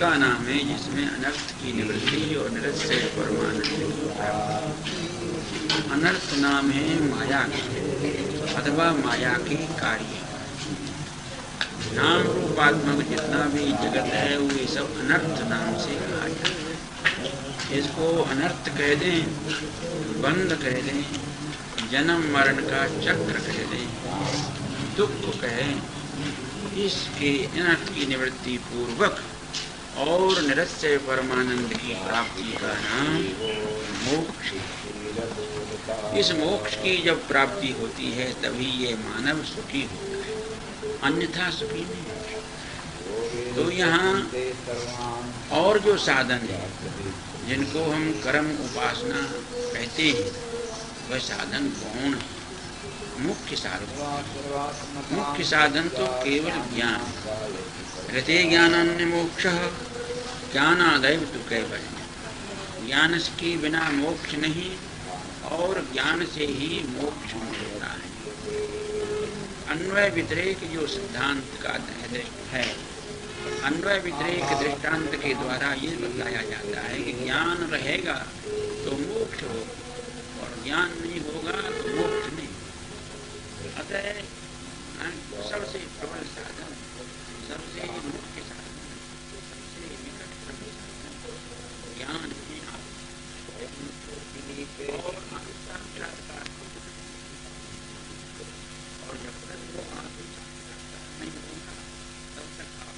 उसका नाम है जिसमें अनर्थ की निवृत्ति और निरस्त से परमानंद की प्राप्ति। अनर्थ नाम है माया अथवा माया के कार्य। नाम रूपात्मक जितना भी जगत है वो ये सब अनर्थ नाम से कहा जाता है। इसको अनर्थ कह दें, बंध कह दें, जन्म मरण का चक्र कह दें, दुख कहें, इसके अनर्थ की निवृत्ति पूर्वक और निरस्य परमानंद की प्राप्ति का नाम मोक्ष। इस मोक्ष की जब प्राप्ति होती है तभी ये मानव सुखी होता है, अन्यथा सुखी नहीं। तो यहाँ और जो साधन है जिनको हम कर्म उपासना कहते हैं वह साधन कौन है? मुख्य साधन तो केवल ज्ञान। रते ज्ञानान्य मोक्षः ज्ञानादैव तु कैवल्यम्। ज्ञान के बिना मोक्ष नहीं और ज्ञान से ही मोक्ष मिलता है। अन्वय व्यतिरेक जो सिद्धांत का है, अन्वय व्यतिरेक दृष्टांत के द्वारा ये बतलाया जाता है कि ज्ञान रहेगा तो मोक्ष होगा और ज्ञान नहीं होगा तो मोक्ष नहीं। अतः सबसे प्रबल साधन, सबसे मुख्य साधन, सबसे निकटतम साधन ज्ञान है। और साक्षात्कार और जब तक वो साक्षात्कार नहीं होगा तब तक आप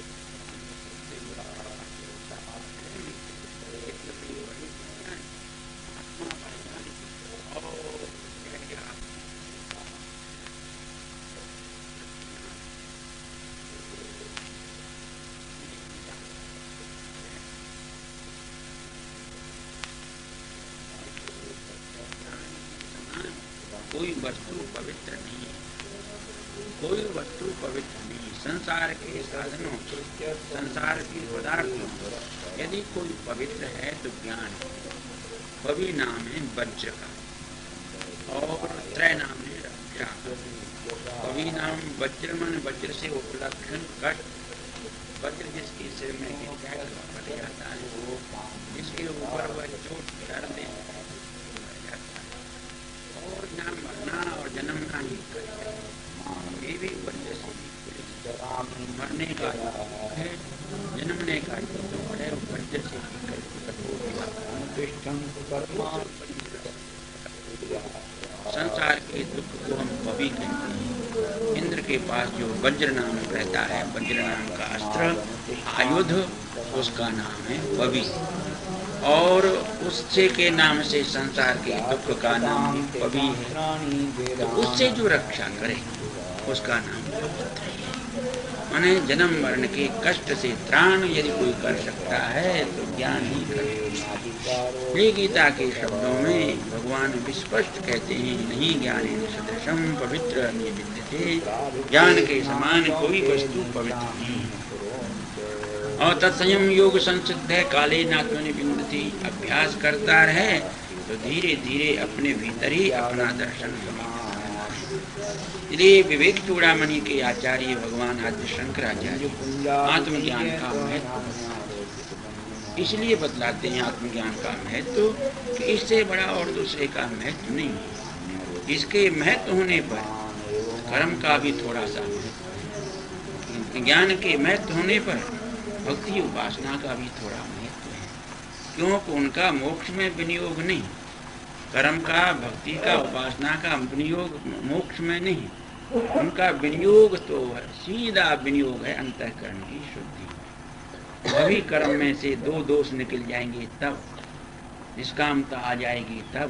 कोई वस्तु पवित्र नहीं है, कोई वस्तु पवित्र नहीं। संसार के साधनों, संसार के पदार्थों यदि कोई पवित्र है तो ज्ञान है। पवि नाम है वज्र का और त्रय नाम है रक्षा। पवि नाम वज्र मन वज्र से उपलक्षण कष्ट। वज्र जिसके सिर में गिर जाए तो फट जाता है, जिसके ऊपर वह चोट कर दे और नाम मरना और जन्मना ही ये भी वज्र से मरने का है, जन्मने का जो है वज्र से संसार के दुख को हम पवि कहते हैं। इंद्र के पास जो वज्र नाम रहता है, वज्र नाम का अस्त्र आयुध, उसका नाम है पवि। और उससे के नाम से संसार के दुख का नाम पवि है। तो उससे जो रक्षा करे उसका नाम पवित्र है। माने जन्म मरण के कष्ट से त्राण यदि कोई कर सकता है तो ज्ञान ही करे। ये गीता के शब्दों में भगवान विस्पष्ट कहते हैं, नहीं ज्ञानेन सदृशं पवित्र न विद्यते। ज्ञान के समान कोई वस्तु पवित्र नहीं। और तत्संयम योग संसिद्ध है, काले नात्मनि विन्दति। अभ्यास करता रहे तो धीरे धीरे अपने भीतर ही अपना दर्शन होगा। इसलिए विवेक चूड़ामणि के आचार्य भगवान आद्य शंकराचार्य आत्मज्ञान का महत्व इसलिए बतलाते हैं, आत्मज्ञान का महत्व कि इससे बड़ा और दूसरे का महत्व नहीं है। इसके महत्व होने पर कर्म का भी थोड़ा सा महत्व, ज्ञान के महत्व होने पर भक्ति उपासना का भी थोड़ा महत्व है, क्योंकि उनका मोक्ष में विनियोग नहीं। कर्म का, भक्ति का, उपासना का विनियोग मोक्ष में नहीं, उनका विनियोग तो सीधा विनियोग है अंतःकरण की शुद्धि। वही कर्म में से दो दोष निकल जाएंगे तब, निष्कामता आ जाएगी तब,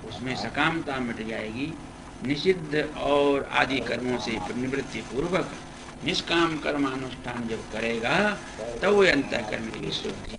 उसमें सकामता मिट जाएगी। निषिद्ध और आदि कर्मों से निवृत्ति पूर्वक निष्काम कर्मानुष्ठान जब करेगा तब वो अंतःकरण की शुद्धि